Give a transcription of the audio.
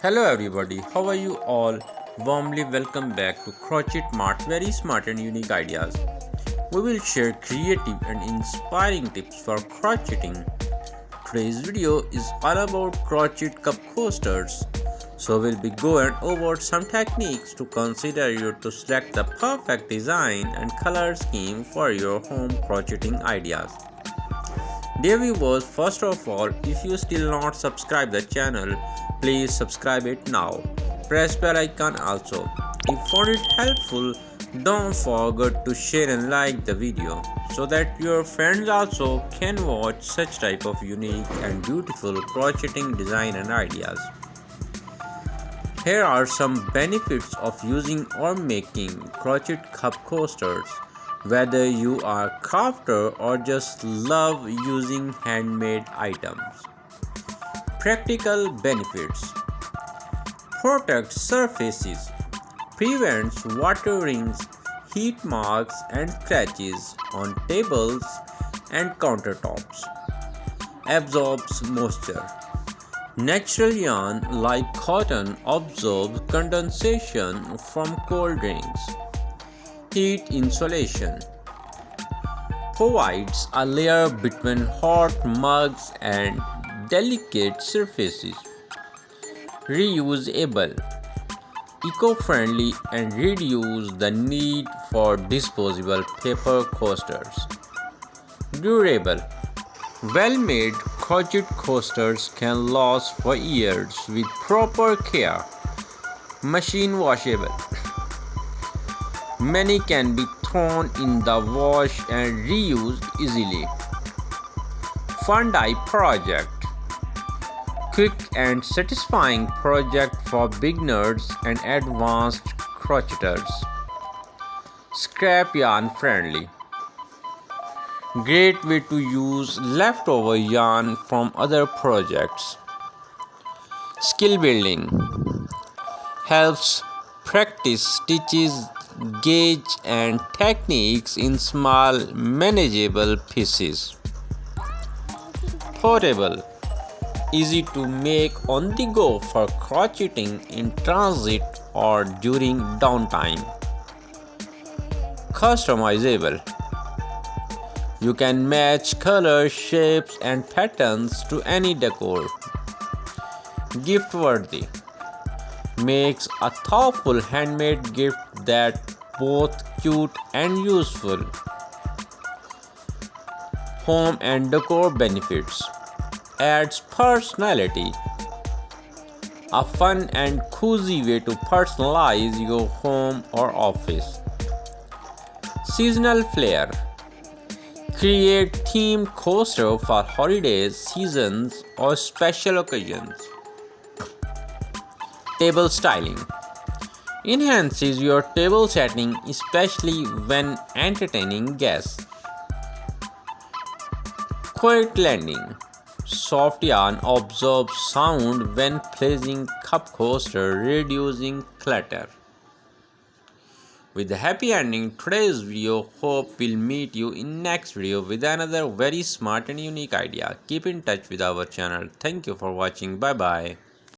Hello everybody, how are you all? Warmly welcome back to Crochet Mart, very smart and unique ideas. We will share creative and inspiring tips for crocheting. Today's video is all about crochet cup coasters. So we'll be going over some techniques to consider you to select the perfect design and color scheme for your home crocheting ideas. Dear viewers, first of all, if you still not subscribe the channel, please subscribe it now. Press bell icon also. If found it helpful, don't forget to share and like the video so that your friends also can watch such type of unique and beautiful crocheting design and ideas. Here are some benefits of using or making crochet cup coasters. Whether you are a crafter or just love using handmade items. Practical benefits: protects surfaces, prevents water rings, heat marks and scratches on tables and countertops, absorbs moisture. Natural yarn like cotton absorbs condensation from cold drinks. Heat insulation provides a layer between hot mugs and delicate surfaces. Reusable, eco-friendly and reduce the need for disposable paper coasters. Durable, well-made crochet coasters can last for years with proper care. Machine washable, many can be thrown in the wash and reused easily. Fun dye project, quick and satisfying project for beginners and advanced crocheters. Scrap yarn friendly, great way to use leftover yarn from other projects. Skill building, helps practice stitches, gauge and techniques in small manageable pieces. Portable, easy to make on the go for crocheting in transit or during downtime. Customizable, you can match colors, shapes and patterns to any decor. Gift worthy, makes a thoughtful handmade gift that both cute and useful. Home and decor benefits, adds personality, a fun and cozy way to personalize your home or office. Seasonal flair, create themed coaster for holidays, seasons or special occasions. Table styling, enhances your table setting especially when entertaining guests. Quiet landing, soft yarn absorbs sound when placing cup coaster, reducing clutter. With a happy ending, today's video. Hope we'll meet you in next video with another very smart and unique idea. Keep in touch with our channel. Thank you for watching. Bye bye.